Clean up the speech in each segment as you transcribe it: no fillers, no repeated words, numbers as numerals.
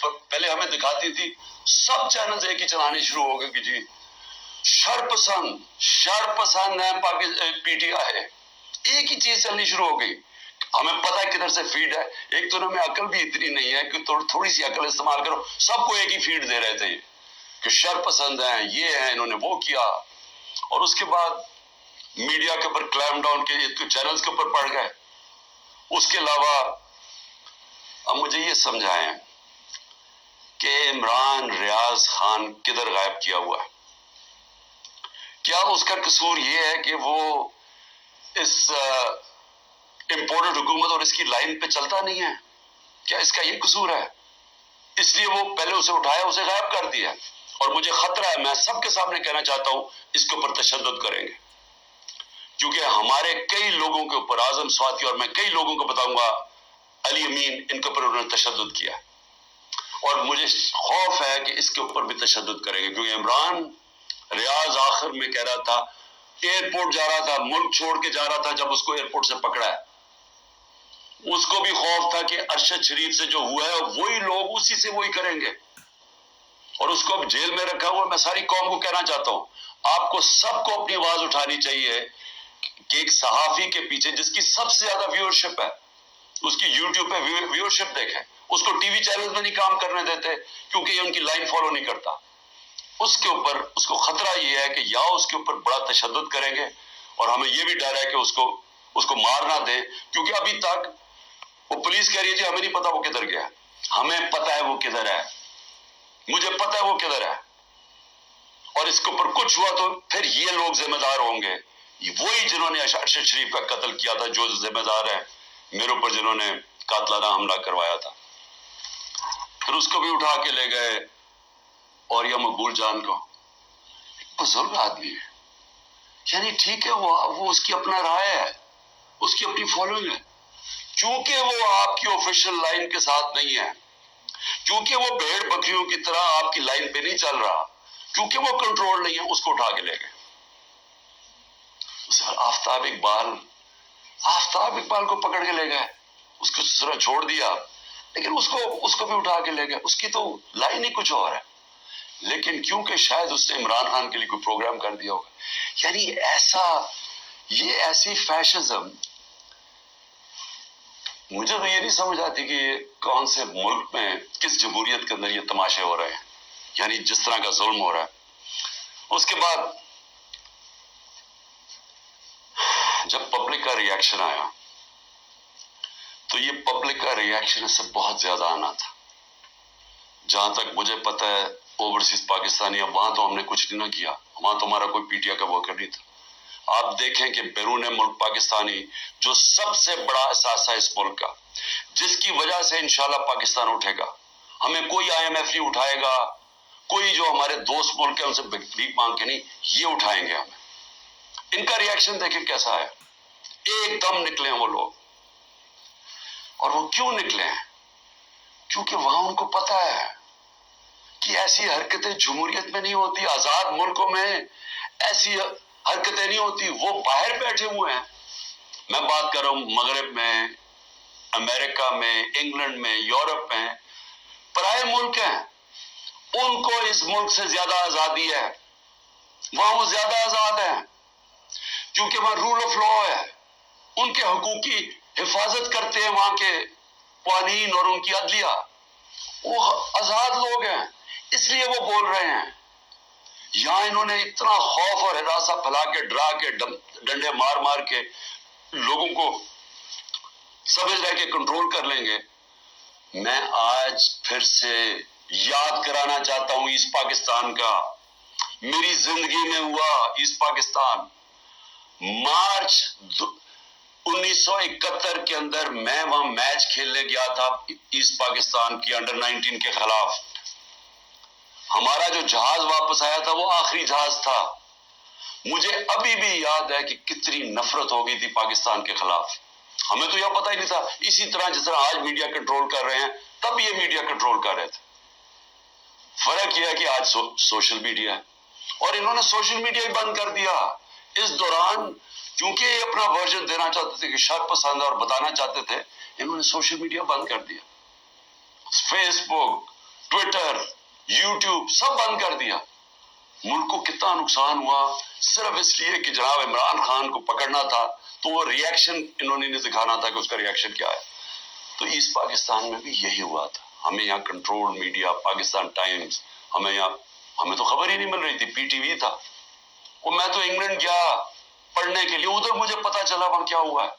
پہلے ہمیں دکھاتی تھی، سب چینل ایک ہی چلانے شروع ہو گئے کہ جی شرپسند ہے پی ٹی آئی ہے، ایک ہی چیز چلنی شروع ہو گئی. ہمیں پتہ ہے کدھر سے فیڈ ہے. ایک تو ہمیں عقل بھی اتنی نہیں ہے کہ تھوڑی سی عقل استعمال کرو. سب کو ایک ہی فیڈ دے رہے تھے کہ شرپسند ہیں، یہ ہیں، انہوں نے وہ کیا. اور اس کے بعد میڈیا کے اوپر کلیم ڈاؤن کے چینلز کے اوپر پڑ گئے. اس کے علاوہ اب مجھے یہ سمجھائیں کہ عمران ریاض خان کدھر غائب کیا ہوا ہے؟ کیا اس کا قصور یہ ہے کہ وہ اس امپورٹڈ حکومت اور اس کی لائن پہ چلتا نہیں ہے؟ کیا اس کا یہ قصور ہے؟ اس لیے وہ پہلے اسے اٹھایا، اسے غائب کر دیا. اور مجھے خطرہ ہے، میں سب کے سامنے کہنا چاہتا ہوں، اس کے اوپر تشدد کریں گے، کیونکہ ہمارے کئی لوگوں کے اوپر، اعظم سواتی اور میں کئی لوگوں کو بتاؤں گا، علی امین، ان کے اوپر انہوں نے تشدد کیا. اور مجھے خوف ہے کہ اس کے اوپر بھی تشدد کریں گے، کیونکہ عمران ریاض آخر میں کہہ رہا تھا، ایئرپورٹ جا رہا تھا، ملک چھوڑ کے جا رہا تھا، جب اس کو ایئرپورٹ سے پکڑا ہے، اس کو بھی خوف تھا کہ ارشد شریف سے جو ہوا ہے وہی لوگ اسی سے وہی کریں گے، اور اس کو اب جیل میں رکھا ہوا. میں ساری قوم کو کہنا چاہتا ہوں، آپ کو سب کو اپنی آواز اٹھانی چاہیے کہ ایک صحافی کے پیچھے جس کی سب سے زیادہ ویورشپ ہے، اس کی یوٹیوب پہ ویورشپ دیکھیں، اس کو ٹی وی چینل میں نہیں کام کرنے دیتے کیونکہ یہ ان کی لائن فالو نہیں کرتا. اس کے اوپر اس کو خطرہ یہ ہے کہ یا اس کے اوپر بڑا تشدد کریں گے، اور ہمیں یہ بھی ڈر ہے کہ اس کو مار نہ دیں، کیونکہ ابھی تک وہ پولیس کہہ رہی ہے جی ہمیں نہیں پتا وہ کدھر گیا. ہمیں پتا ہے وہ کدھر ہے، مجھے پتا ہے وہ کدھر ہے. اور اس کے اوپر کچھ ہوا تو پھر یہ لوگ ذمہ دار ہوں گے، وہی جنہوں نے ارشد شریف کا قتل کیا تھا، جو ذمہ دار ہے میرے اوپر جنہوں نے قاتلانہ حملہ کروایا تھا. پھر اس کو بھی اٹھا کے لے گئے. اور یہ مقبول جان کو، بزرگ آدمی ہے، یعنی ٹھیک ہے، وہ اس کی اپنا رائے ہے، اس کی اپنی فالوئنگ ہے، چونکہ وہ آپ کی آفیشیل لائن کے ساتھ نہیں ہے، کیونکہ وہ بھیڑ بکریوں کی طرح آپ کی لائن پہ نہیں چل رہا، کیونکہ وہ کنٹرول نہیں ہے، اس کو اٹھا کے لے گئے. آفتاب اقبال کو پکڑ کے لے گئے، اس کو سسرا چھوڑ دیا، لیکن اس کو بھی اٹھا کے لے گئے. اس کی تو لائن ہی کچھ اور ہے، لیکن کیونکہ شاید اس نے عمران خان کے لیے کوئی پروگرام کر دیا ہوگا. یعنی ایسی فیشزم، مجھے تو یہ نہیں سمجھ آتی کہ یہ کون سے ملک میں، کس جمہوریت کے اندر یہ تماشے ہو رہے ہیں، یعنی جس طرح کا ظلم ہو رہا ہے. اس کے بعد جب پبلک کا ریاکشن آیا تو یہ پبلک کا ریاکشن اس سے بہت زیادہ آنا تھا. جہاں تک مجھے پتا ہے اوورسیز پاکستانی، اب وہاں تو ہم نے کچھ نہیں کیا، وہاں تو ہمارا کوئی پی ٹی آئی کا ورکر نہیں تھا. آپ دیکھیں کہ بیرون ملک پاکستانی جو سب سے بڑا اثاثہ اس ملک کا، جس کی وجہ سے انشاءاللہ پاکستان اٹھے گا، ہمیں کوئی آئی ایم ایف نہیں اٹھائے گا، کوئی جو ہمارے دوست ملک ہیں ان سے بھیک مانگ کے نہیں، یہ اٹھائیں گے ہمیں. ان کا ریاکشن دیکھیں کیسا ہے، ایک دم نکلے ہیں وہ لوگ. اور وہ کیوں نکلے ہیں؟ کیونکہ وہاں ان کو پتا ہے کہ ایسی حرکتیں جمہوریت میں نہیں ہوتی، آزاد ملکوں میں ایسی حرکتیں نہیں ہوتی. وہ باہر بیٹھے ہوئے ہیں، میں بات کر رہا ہوں مغرب میں، امریکہ میں، انگلینڈ میں، یورپ میں، پرائے ملک ہیں، ان کو اس ملک سے زیادہ آزادی ہے، وہاں وہ زیادہ آزاد ہیں، کیونکہ وہاں رول آف لا ہے، ان کے حقوق کی حفاظت کرتے ہیں وہاں کے قوانین اور ان کی عدلیہ. وہ آزاد لوگ ہیں، اس لیے وہ بول رہے ہیں. یہاں انہوں نے اتنا خوف اور ہراساں پھیلا کے، ڈرا کے، ڈنڈے مار مار کے لوگوں کو سمجھ رہے کہ کنٹرول کر لیں گے. میں آج پھر سے یاد کرانا چاہتا ہوں ایسٹ پاکستان کا، میری زندگی میں ہوا ایسٹ پاکستان. مارچ 1971 کے اندر میں وہاں میچ کھیلنے گیا تھا ایسٹ پاکستان کی انڈر-19 کے خلاف. ہمارا جو جہاز واپس آیا تھا وہ آخری جہاز تھا. مجھے ابھی بھی یاد ہے کہ کتنی نفرت ہو گئی تھی پاکستان کے خلاف. ہمیں تو یہ پتہ ہی نہیں تھا، اسی طرح جس طرح آج میڈیا کنٹرول کر رہے ہیں تب یہ میڈیا کنٹرول کر رہے تھے. فرق یہ ہے کہ آج سوشل میڈیا ہے، اور انہوں نے سوشل میڈیا ہی بند کر دیا. اس دوران کیونکہ یہ اپنا ورژن دینا چاہتے تھے کہ شر پسند اور بتانا چاہتے تھے، انہوں نے سوشل میڈیا بند کر دیا. فیس بک، ٹویٹر، یوٹیوب سب بند کر دیا. ملک کو کتنا نقصان ہوا صرف اس لیے کہ جناب عمران خان کو پکڑنا تھا تو وہ ریاکشن انہوں نے دکھانا تھا کہ اس کا ریاکشن کیا ہے. تو ایسٹ پاکستان میں بھی یہی ہوا تھا. ہمیں یہاں کنٹرول میڈیا، پاکستان ٹائمز، ہمیں تو خبر ہی نہیں مل رہی تھی. پی ٹی وی تھا. وہ میں تو انگلینڈ گیا پڑھنے کے لیے، ادھر مجھے پتا چلا وہاں کیا ہوا ہے.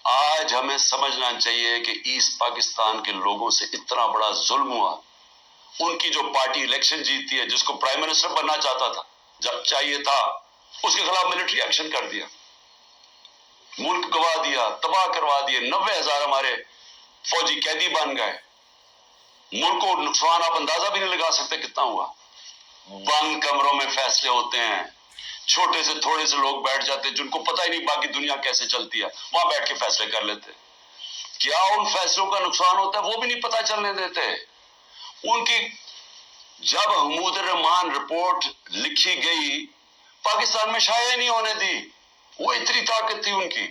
آج ہمیں سمجھنا چاہیے کہ ایسٹ پاکستان کے لوگوں سے اتنا بڑا ظلم ہوا. ان کی جو پارٹی الیکشن جیتتی ہے، جس کو پرائم منسٹر بننا چاہتا تھا، جب چاہیے تھا، اس کے خلاف ملٹری ایکشن کر دیا، ملک گوا دیا، تباہ کروا دیے. 90,000 ہمارے فوجی قیدی بن گئے. ملک کو نقصان آپ اندازہ بھی نہیں لگا سکتے کتنا ہوا. بند کمروں میں فیصلے ہوتے ہیں، چھوٹے سے تھوڑے سے لوگ بیٹھ جاتے ہیں جن کو پتہ ہی نہیں باقی دنیا کیسے چلتی ہے، وہاں بیٹھ کے فیصلے کر لیتے. کیا ان فیصلوں کا نقصان ہوتا ہے وہ بھی نہیں پتہ چلنے دیتے. ان کی جب حمود الرحمان رپورٹ لکھی گئی پاکستان میں شائع نہیں ہونے دی. وہ اتنی طاقت تھی ان کی.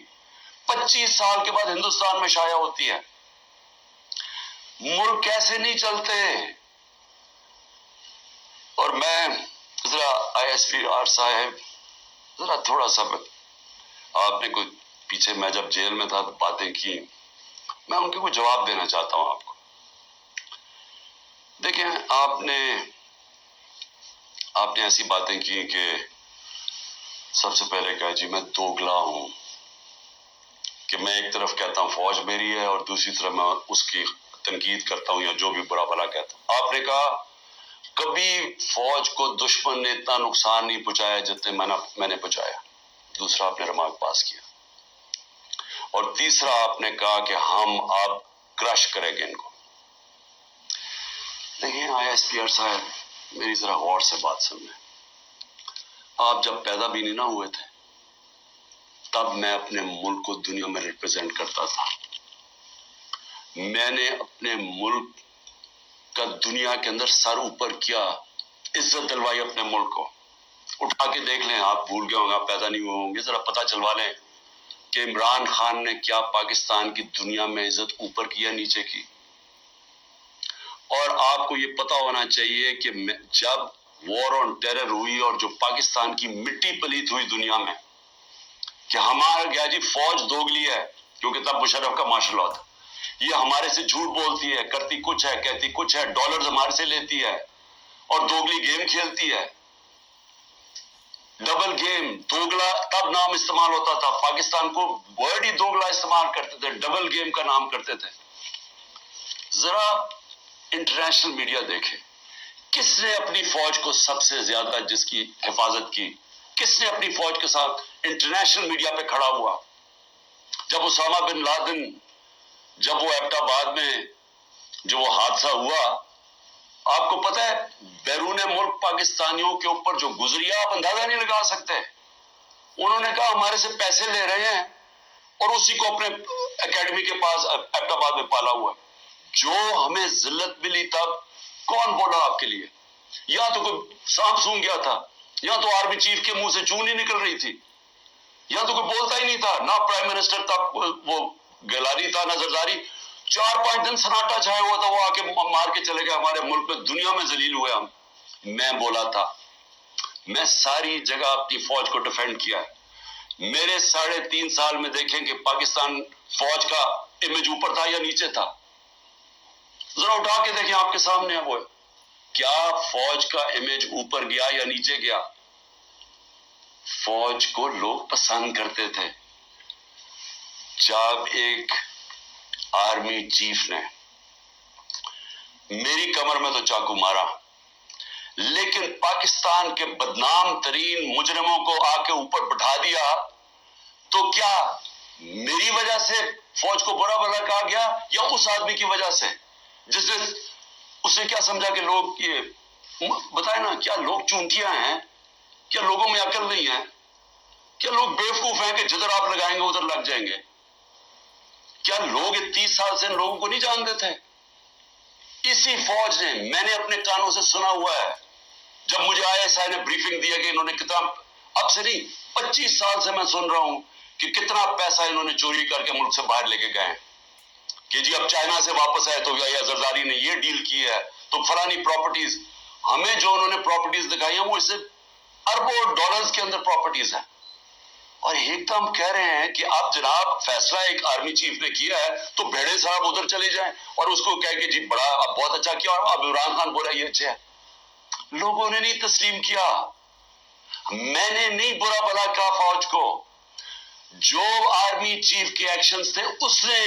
25 سال کے بعد ہندوستان میں شائع ہوتی ہے. ملک کیسے نہیں چلتے. اور میں ذرا آئی ایس پی آر صاحب ذرا تھوڑا سا آپ نے کوئی پیچھے میں جب جیل میں تھا تو باتیں کی، میں ان کے کوئی جواب دینا چاہتا ہوں آپ کو. دیکھیں آپ نے ایسی باتیں کی کہ سب سے پہلے کہا جی میں دوگلا ہوں، کہ میں ایک طرف کہتا ہوں فوج میری ہے اور دوسری طرف میں اس کی تنقید کرتا ہوں یا جو بھی برا بھلا کہتا ہوں. آپ نے کہا کبھی فوج کو دشمن نے اتنا نقصان نہیں پہنچایا جتنے میں نے پہنچایا. دوسرا آپ نے ریمارک پاس کیا. اور تیسرا آپ نے کہا کہ ہم اب کرش کریں گے ان کو. دیکھیں آئی ایس پی آر صاحب میری ذرا غور سے بات سنیں. آپ جب پیدا بھی نہیں نہ ہوئے تھے تب میں اپنے ملک کو دنیا میں ریپرزینٹ کرتا تھا. میں نے اپنے ملک کا دنیا کے اندر سر اوپر کیا، عزت دلوائی اپنے ملک کو. اٹھا کے دیکھ لیں، آپ بھول گئے ہوں گے، آپ پیدا نہیں ہوئے ہوں گے، ذرا پتہ چلوا لیں کہ عمران خان نے کیا پاکستان کی دنیا میں عزت اوپر کی یا نیچے کی. اور آپ کو یہ پتا ہونا چاہیے کہ جب وار آن ٹیرر ہوئی اور جو پاکستان کی مٹی پلیت ہوئی دنیا میں کہ ہمارا گیا جی فوج دوگلی ہے، کیونکہ تب مشرف کا مارشل لا تھا، یہ ہمارے سے جھوٹ بولتی ہے، کرتی کچھ ہے، کہتی کچھ ہے، ڈالرز ہمارے سے لیتی ہے اور دوگلی گیم کھیلتی ہے. ڈبل گیم، دوگلا تب نام استعمال ہوتا تھا. پاکستان کو ورڈ ہی دوگلا استعمال کرتے تھے، ڈبل گیم کا نام کرتے تھے. ذرا انٹرنیشنل میڈیا دیکھے، کس نے اپنی فوج کو سب سے زیادہ جس کی حفاظت کی، کس نے اپنی فوج کے ساتھ انٹرنیشنل میڈیا پہ کھڑا ہوا. جب اسامہ بن لادن، جب وہ ایبٹ آباد میں جو وہ حادثہ ہوا، آپ کو پتہ ہے بیرون ملک پاکستانیوں کے اوپر جو گزری آپ اندازہ نہیں لگا سکتے. انہوں نے کہا ہمارے سے پیسے لے رہے ہیں اور اسی کو اپنے اکیڈمی کے پاس ایبٹ آباد میں پالا ہوا ہے. جو ہمیں ذلت ملی تب کون بولا آپ کے لیے؟ یا تو کوئی سانپ سونگ گیا تھا، یا تو آرمی چیف کے منہ سے چون ہی نکل رہی تھی، یا تو کوئی بولتا ہی نہیں تھا. نہ پرائم منسٹر تھا، وہ گیلانی تھا، نہ زرداری. 4-5 دن سناٹا چھایا ہوا تھا، وہ آ کے مار کے چلے گئے. ہمارے ملک میں دنیا میں ذلیل ہوئے ہم. میں بولا تھا، میں ساری جگہ اپنی فوج کو ڈیفینڈ کیا ہے. میرے 3.5 سال میں دیکھیں کہ پاکستان فوج کا امیج اوپر تھا یا نیچے تھا. ذرا اٹھا کے دیکھیں، آپ کے سامنے ہے وہ. کیا فوج کا امیج اوپر گیا یا نیچے گیا؟ فوج کو لوگ پسند کرتے تھے. جب ایک آرمی چیف نے میری کمر میں تو چاقو مارا، لیکن پاکستان کے بدنام ترین مجرموں کو آ کے اوپر بٹھا دیا، تو کیا میری وجہ سے فوج کو برا بھلا کہا گیا یا اس آدمی کی وجہ سے جس نے اس نے کیا سمجھا کہ لوگ یہ بتائیں نا، کیا لوگ چونٹیاں ہیں؟ کیا لوگوں میں عقل نہیں ہے؟ کیا لوگ بیوقوف ہیں کہ جدھر آپ لگائیں گے ادھر لگ جائیں گے؟ کیا لوگ 30 سال سے ان لوگوں کو نہیں جانتے تھے؟ اسی فوج نے، میں نے اپنے کانوں سے سنا ہوا ہے جب مجھے ISI نے بریفنگ دیا کہ انہوں نے کتنا، اب سے نہیں 25 سال سے میں سن رہا ہوں کہ کتنا پیسہ انہوں نے چوری کر کے ملک سے باہر لے کے گئے. کہ جی اب چائنا سے واپس آئے تو یا زرداری نے یہ ڈیل کی ہے تو فلانی پراپرٹیز. ہمیں جو انہوں نے پراپرٹیز دکھائی ہیں وہ اس سے اربوں ڈالرز کے اندر پراپرٹیز ہیں. اور ایک تو ہم کہہ رہے ہیں کہ اب جناب فیصلہ ایک آرمی چیف نے کیا ہے تو بھیڑے صاحب ادھر چلے جائیں اور اس کو کہہ کہ جی بڑا اب بہت اچھا کیا. اب عمران خان بولا یہ اچھا ہے. لوگوں نے نہیں تسلیم کیا. میں نے نہیں برا بھلا کہا فوج کو. جو آرمی چیف کے ایکشنز تھے اس نے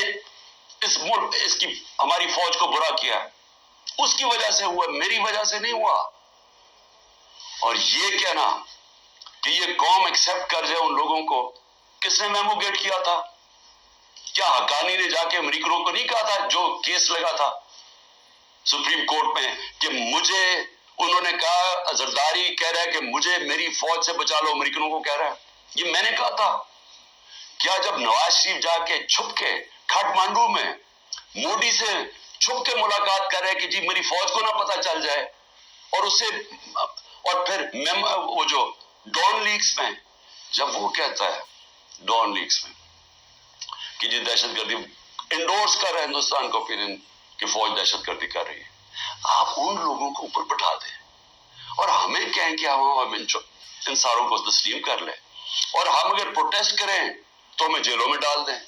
اس ملک اس کی ہماری فوج کو برا کیا. اس کی وجہ سے ہوا, میری وجہ سے نہیں ہوا. اور یہ کہنا کہ یہ قوم ایکسپٹ کر جائے ان لوگوں کو, کس نے میمو گیٹ کیا تھا؟ کیا حقانی نے جا کے امریکنوں کو نہیں کہا تھا جو کیس لگا تھا سپریم کورٹ میں کہ مجھے انہوں نے کہا زرداری کہہ رہا ہے کہ مجھے میری فوج سے بچا لو, امریکنوں کو کہہ رہا ہے یہ میں نے کہا تھا. کیا جب نواز شریف جا کے چھپ کے کھٹمانڈو میں مودی سے چھپ کے ملاقات کر رہے کہ جی میری فوج کو نہ پتہ چل جائے, اور اسے اور پھر وہ جو ڈان لیکس میں جب وہ کہتا ہے ڈان لیکس میں کہ جی دہشت گردی انڈورس کر رہے ہندوستان کو اوپینین کہ فوج دہشت گردی کر رہی ہے, آپ ان لوگوں کو اوپر بٹھا دیں اور ہمیں کہیں کہ ہم ان ساروں کو تسلیم کر لیں, اور ہم اگر پروٹیسٹ کریں تو ہمیں جیلوں میں ڈال دیں.